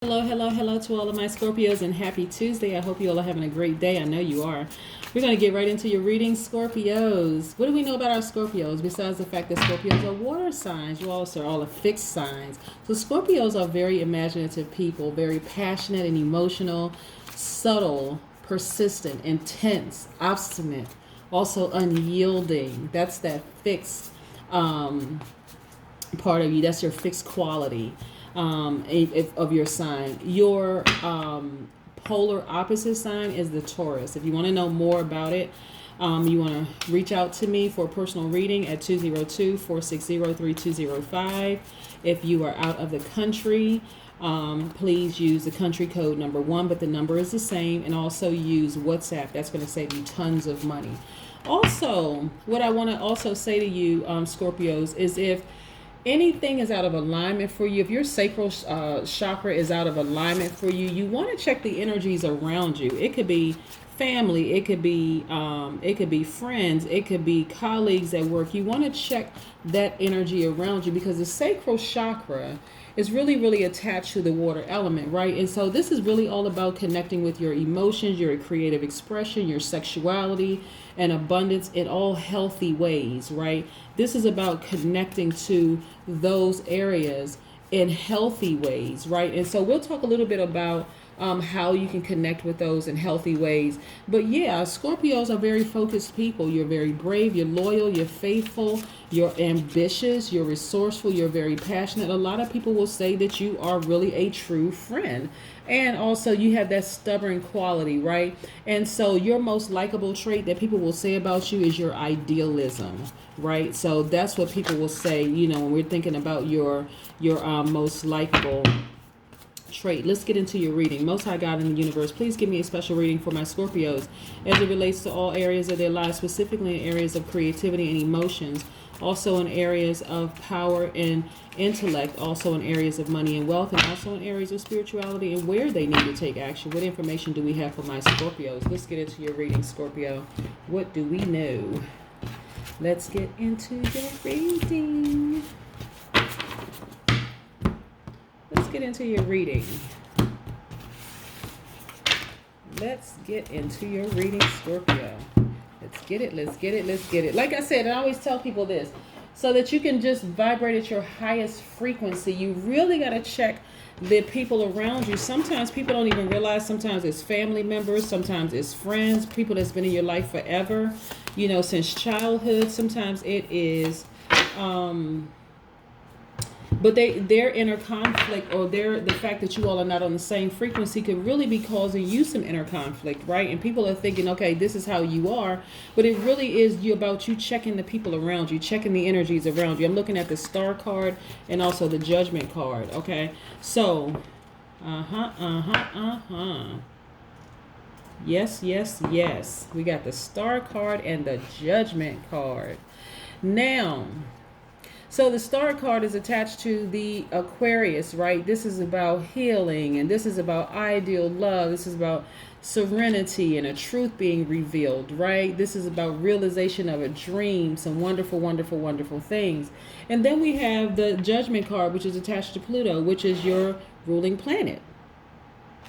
Hello, hello, hello to all of my Scorpios and happy Tuesday. I hope you all are having a great day. I know you are. We're going to get right into your reading, Scorpios. What do we know about our Scorpios besides the fact that Scorpios are water signs? You also are all fixed signs. So Scorpios are very imaginative people, very passionate and emotional, subtle, persistent, intense, obstinate, also unyielding. That's that fixed part of you. That's your fixed quality of your sign. Your polar opposite sign is the Taurus. If you want to know more about it, you want to reach out to me for a personal reading at 202-460-3205. If you are out of the country, please use the country code number 1, but the number is the same, and also use WhatsApp. That's going to save you tons of money. Also, what I want to also say to you, Scorpios, is if anything is out of alignment for you, if your sacral chakra is out of alignment for you, you want to check the energies around you. It could be family, it could be friends, it could be colleagues at work. You want to check that energy around you because the sacral chakra is really attached to the water element, right? And so this is really all about connecting with your emotions, your creative expression, your sexuality, and abundance in all healthy ways, right? This is about connecting to those areas in healthy ways, right? And so we'll talk a little bit about how you can connect with those in healthy ways. But yeah, Scorpios are very focused people. You're very brave, you're loyal, you're faithful, you're ambitious, you're resourceful, you're very passionate. A lot of people will say that you are really a true friend. And also you have that stubborn quality, right? And so your most likable trait that people will say about you is your idealism, right? So that's what people will say, you know, when we're thinking about your most likable trait. Let's get into your reading. Most High God in the universe, please give me a special reading for my Scorpios as it relates to all areas of their lives, specifically in areas of creativity and emotions, also in areas of power and intellect, also in areas of money and wealth, and also in areas of spirituality and where they need to take action. What information do we have for my Scorpios? Let's get into your reading, Scorpio. What do we know? Let's get into your reading. Let's get into your reading. Let's get into your reading, Scorpio. Let's get it, let's get it, let's get it. Like I said, I always tell people this, so that you can just vibrate at your highest frequency, you really got to check the people around you. Sometimes people don't even realize, sometimes it's family members, sometimes it's friends, people that's been in your life forever, you know, since childhood. Sometimes it is but their inner conflict, or the fact that you all are not on the same frequency, could really be causing you some inner conflict, right? And people are thinking, okay, this is how you are, but it really is about you checking the people around you, checking the energies around you. I'm looking at the Star card and also the Judgment card, okay? So, yes, we got the Star card and the Judgment card. Now, so the Star card is attached to the Aquarius, right? This is about healing, and this is about ideal love. This is about serenity and a truth being revealed, right? This is about realization of a dream, some wonderful things. And then we have the Judgment card, which is attached to Pluto, which is your ruling planet.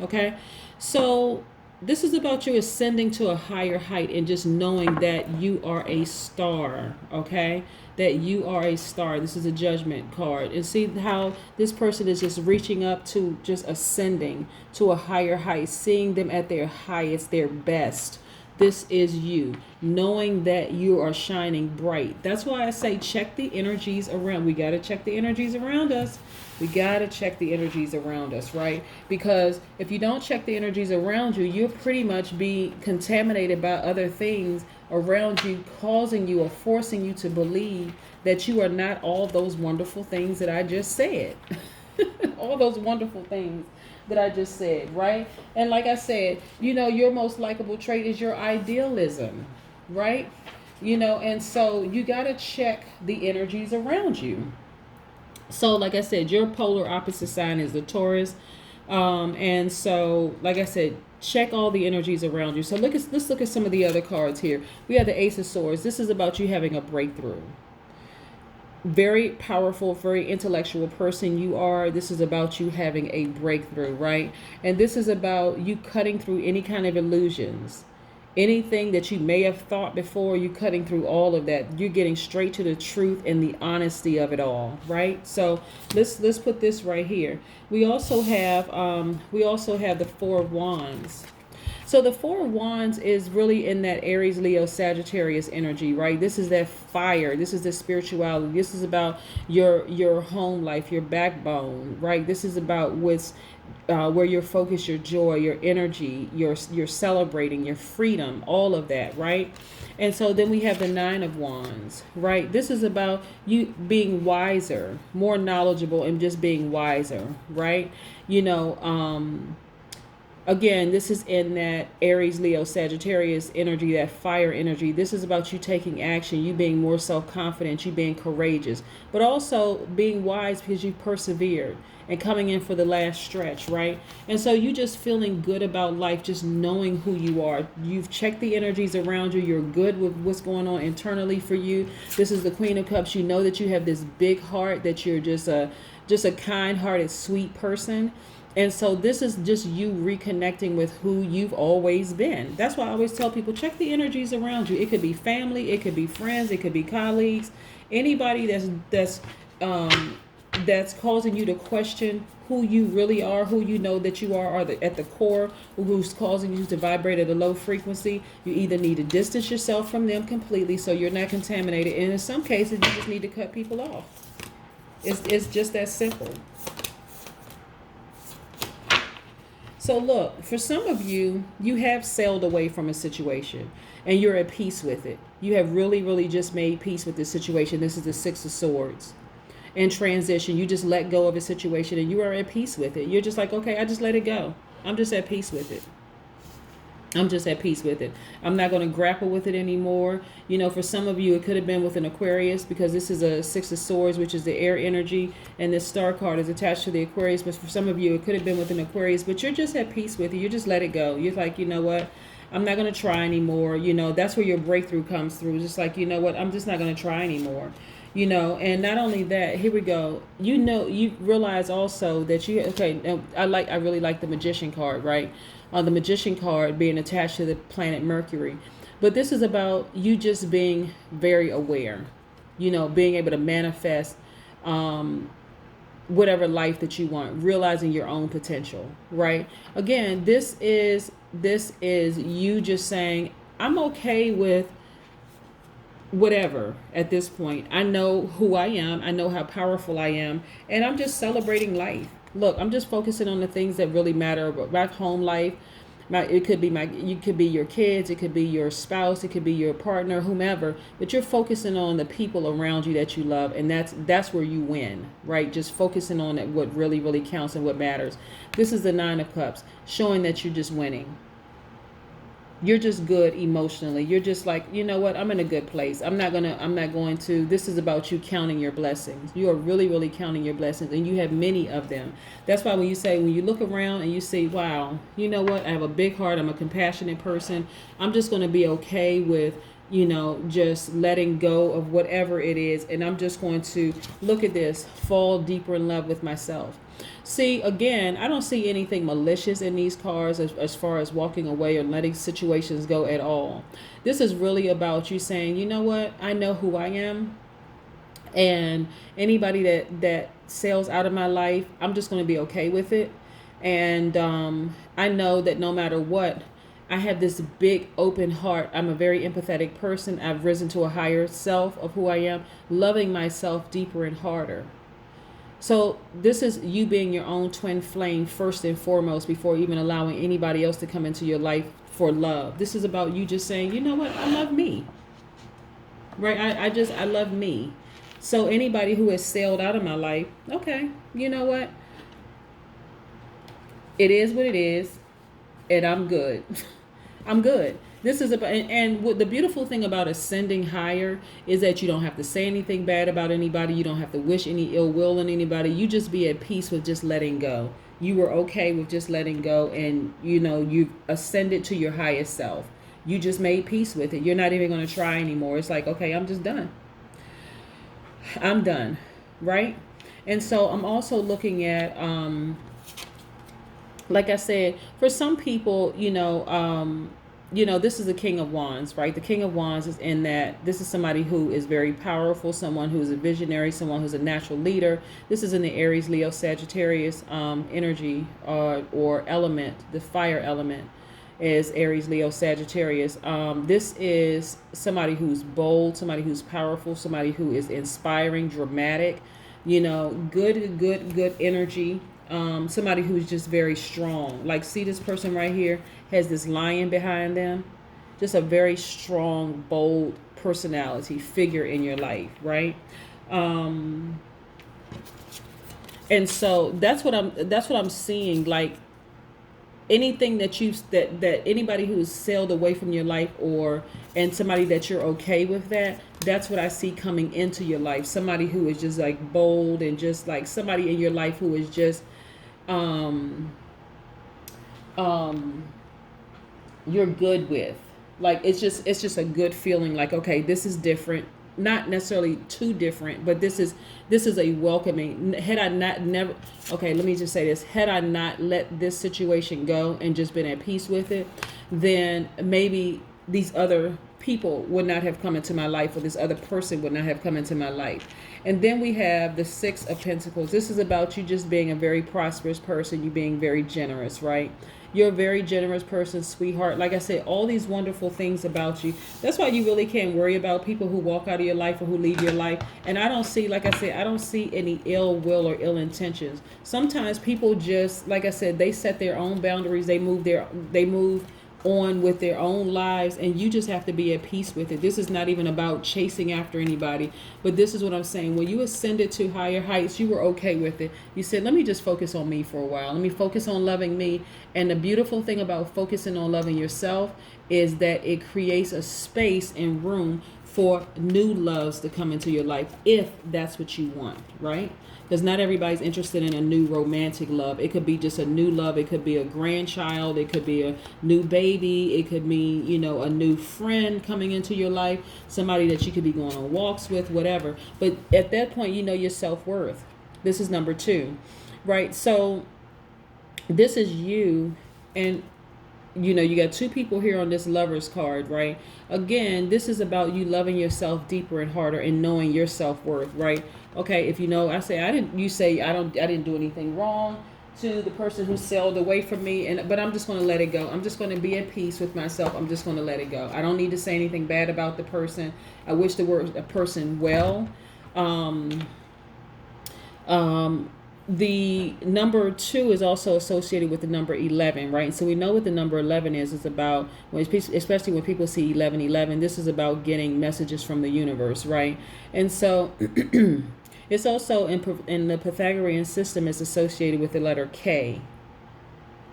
Okay? So this is about you ascending to a higher height and just knowing that you are a star, okay? That you are a star. This is a Judgment card. And see how this person is just reaching up to, just ascending to a higher height, seeing them at their highest, their best. This is you, knowing that you are shining bright. That's why I say check the energies around. We got to check the energies around us. We got to check the energies around us, right? Because if you don't check the energies around you, you'll pretty much be contaminated by other things around you, causing you or forcing you to believe that you are not all those wonderful things that I just said. All those wonderful things that I just said, right? And like I said, you know, your most likable trait is your idealism, right? You know, and so you got to check the energies around you. So like I said, your polar opposite sign is the Taurus. And so, like I said, check all the energies around you. So let's look at some of the other cards here. We have the Ace of Swords. This is about you having a breakthrough. very powerful, very intellectual person you are. This is about you having a breakthrough, right? And this is about you cutting through any kind of illusions. Anything that you may have thought before, you cutting through all of that. You're getting straight to the truth and the honesty of it all, right? So let's put this right here. We also have the Four of Wands. So the Four of Wands is really in that Aries, Leo, Sagittarius energy, right? This is that fire. This is the spirituality. This is about your home life, your backbone, right? This is about what's where your focus, your joy, your energy, your celebrating, your freedom, all of that, right? And so then we have the Nine of Wands, right? This is about you being wiser, more knowledgeable, and just being wiser, right? Again, this is in that Aries, Leo, Sagittarius energy, that fire energy. This is about you taking action, you being more self-confident, you being courageous, but also being wise because you persevered and coming in for the last stretch, right? And so you just feeling good about life, just knowing who you are. You've checked the energies around you. You're good with what's going on internally for you. This is the Queen of Cups. You know that you have this big heart, that you're just a kind-hearted, sweet person. And so this is just you reconnecting with who you've always been. That's why I always tell people, check the energies around you. It could be family, it could be friends, it could be colleagues, anybody that's causing you to question who you really are, who you know that you are at the core, who's causing you to vibrate at a low frequency. You either need to distance yourself from them completely so you're not contaminated. And in some cases, you just need to cut people off. It's just that simple. So look, for some of you, you have sailed away from a situation and you're at peace with it. You have really, really just made peace with this situation. This is the Six of Swords. In transition, you just let go of a situation and you are at peace with it. You're just like, okay, I just let it go. I'm just at peace with it. I'm just at peace with it. I'm not going to grapple with it anymore. For some of you, it could have been with an Aquarius, because this is a Six of Swords, which is the air energy, and this star card is attached to the Aquarius. But for some of you, it could have been with an Aquarius, but you're just at peace with it. You just let it go. You're like, you know what? I'm not going to try anymore. That's where your breakthrough comes through. Just like, you know what? I'm just not going to try anymore. And not only that, here we go. You realize also that I really like the Magician card, right? The Magician card being attached to the planet Mercury. But this is about you just being very aware, being able to manifest whatever life that you want, realizing your own potential, right? Again, this is you just saying, I'm okay with whatever at this point. I know who I am. I know how powerful I am. And I'm just celebrating life. Look, I'm just focusing on the things that really matter about home life. You could be your kids, it could be your spouse, it could be your partner, whomever, but you're focusing on the people around you that you love, and that's where you win, right? Just focusing on what really, really counts and what matters. This is the Nine of Cups, showing that you're just winning. You're just good emotionally. You're just like, you know what? I'm in a good place. I'm not going to, this is about you counting your blessings. You are really, really counting your blessings, and you have many of them. That's why when you look around and you say, wow, you know what? I have a big heart. I'm a compassionate person. I'm just going to be okay with, just letting go of whatever it is. And I'm just going to look at this, fall deeper in love with myself. See, again, I don't see anything malicious in these cards as far as walking away or letting situations go at all. This is really about you saying, you know what? I know who I am. And anybody that sails out of my life, I'm just going to be okay with it. And I know that no matter what, I have this big open heart. I'm a very empathetic person. I've risen to a higher self of who I am, loving myself deeper and harder. So this is you being your own twin flame first and foremost, before even allowing anybody else to come into your life for love. This is about you just saying, you know what, I love me. Right? I love me. So anybody who has sailed out of my life, okay, you know what? It is what it is, and I'm good. I'm good. This is about, and what the beautiful thing about ascending higher is that you don't have to say anything bad about anybody. You don't have to wish any ill will on anybody. You just be at peace with just letting go. You were okay with just letting go, and you've ascended to your highest self. You just made peace with it. You're not even going to try anymore. It's like, okay, I'm just done. I'm done, right? And so I'm also looking at, like I said, for some people, this is the King of Wands, right? The King of Wands is in that this is somebody who is very powerful, someone who is a visionary, someone who's a natural leader. This is in the Aries, Leo, Sagittarius energy or element. The fire element is Aries, Leo, Sagittarius. This is somebody who's bold, somebody who's powerful, somebody who is inspiring, dramatic, good energy. Somebody who's just very strong. Like, see, this person right here has this lion behind them. Just a very strong, bold personality figure in your life, right? And so that's what I'm seeing. Like, anything that that anybody who's sailed away from your life, and somebody that you're okay with, that's what I see coming into your life. Somebody who is just like bold, and just like somebody in your life who is just you're good with. Like, it's just a good feeling. Like, okay, this is different. Not necessarily too different, but this is a welcoming. Had I not never okay, let me just say this. Had I not let this situation go and just been at peace with it, then maybe these other people would not have come into my life, or this other person would not have come into my life. And then we have the Six of Pentacles. This is about you just being a very prosperous person, you being very generous, right? You're a very generous person, sweetheart. Like I said, all these wonderful things about you. That's why you really can't worry about people who walk out of your life or who leave your life. And I don't see, like I said, I don't see any ill will or ill intentions. Sometimes people just, like I said, they set their own boundaries. They move on with their own lives, and you just have to be at peace with it. This is not even about chasing after anybody, but this is what I'm saying. When you ascended to higher heights, you were okay with it. You said, let me just focus on me for a while. Let me focus on loving me. And the beautiful thing about focusing on loving yourself is that it creates a space and room for new loves to come into your life, if that's what you want, right? Because not everybody's interested in a new romantic love. It could be just a new love. It could be a grandchild. It could be a new baby. It could mean, a new friend coming into your life, somebody that you could be going on walks with, whatever. But at that point, you know your self-worth. This is number 2, right? So this is you, and you got 2 people here on this Lover's card, right? Again, this is about you loving yourself deeper and harder and knowing your self-worth, right? Okay, if I didn't do anything wrong to the person who sailed away from me, but I'm just going to let it go. I'm just going to be at peace with myself. I'm just going to let it go. I don't need to say anything bad about the person. I wish the person well. The number 2 is also associated with the number 11, right? So we know what the number 11 is. It's about, especially when people see 1111, this is about getting messages from the universe, right? And so it's also in the Pythagorean system, it's associated with the letter K.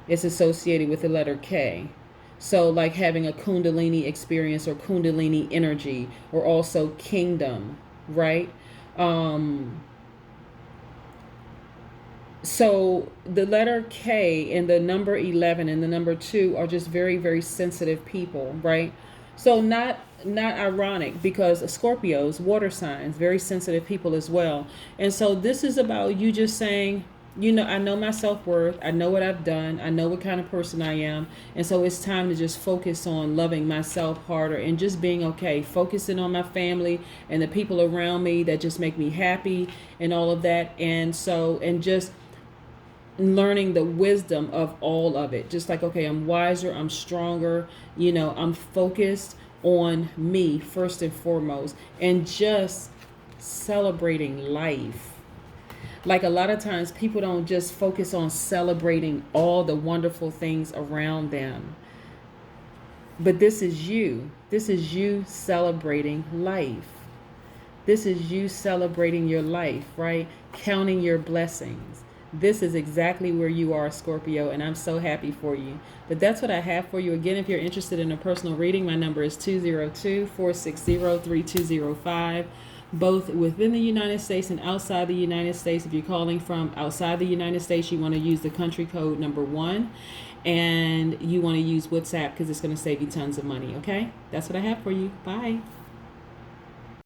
It's associated with the letter K. So like having a Kundalini experience or Kundalini energy, or also kingdom, right? So the letter K and the number 11 and the number 2 are just very, very sensitive people, right? So not ironic, because Scorpios, water signs, very sensitive people as well. And so this is about you just saying, I know my self-worth. I know what I've done. I know what kind of person I am. And so it's time to just focus on loving myself harder and just being okay. Focusing on my family and the people around me that just make me happy and all of that. And just learning the wisdom of all of it. Just like, okay, I'm wiser, I'm stronger, I'm focused on me first and foremost, and just celebrating life. Like, a lot of times people don't just focus on celebrating all the wonderful things around them. But this is you. This is you celebrating life. This is you celebrating your life, right? Counting your blessings. This is exactly where you are, Scorpio, and I'm so happy for you. But that's what I have for you. Again, if you're interested in a personal reading, my number is 202-460-3205, both within the United States and outside the United States. If you're calling from outside the United States, you want to use the country code number 1, and you want to use WhatsApp because it's going to save you tons of money, okay? That's what I have for you. Bye.